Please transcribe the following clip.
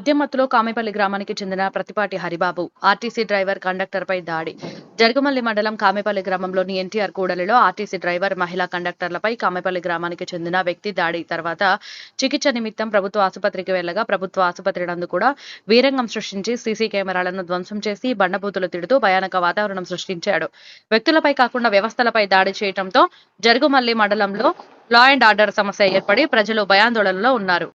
మద్యం మత్తులో కామెపల్లి గ్రామానికి చెందిన ప్రతిపాటి హరిబాబు ఆర్టీసీ డ్రైవర్ కండక్టర్పై దాడి. జరుగుమల్లి మండలం కామెపల్లి గ్రామంలోని ఎన్టీఆర్ కూడలిలో ఆర్టీసీ డ్రైవర్, మహిళా కండక్టర్లపై కామెపల్లి గ్రామానికి చెందిన వ్యక్తి దాడి తర్వాత చికిత్స నిమిత్తం ప్రభుత్వ ఆసుపత్రికి వెళ్లగా ప్రభుత్వ ఆసుపత్రి నందు కూడా వీరంగం సృష్టించి సీసీ కెమెరాలను ధ్వంసం చేసి బండబూతులు తిడుతూ భయానక వాతావరణం సృష్టించాడు. వ్యక్తులపై కాకుండా వ్యవస్థలపై దాడి చేయడంతో జరుగుమల్లి మండలంలో లా అండ్ ఆర్డర్ సమస్య ఏర్పడి ప్రజలు భయాందోళనలో ఉన్నారు.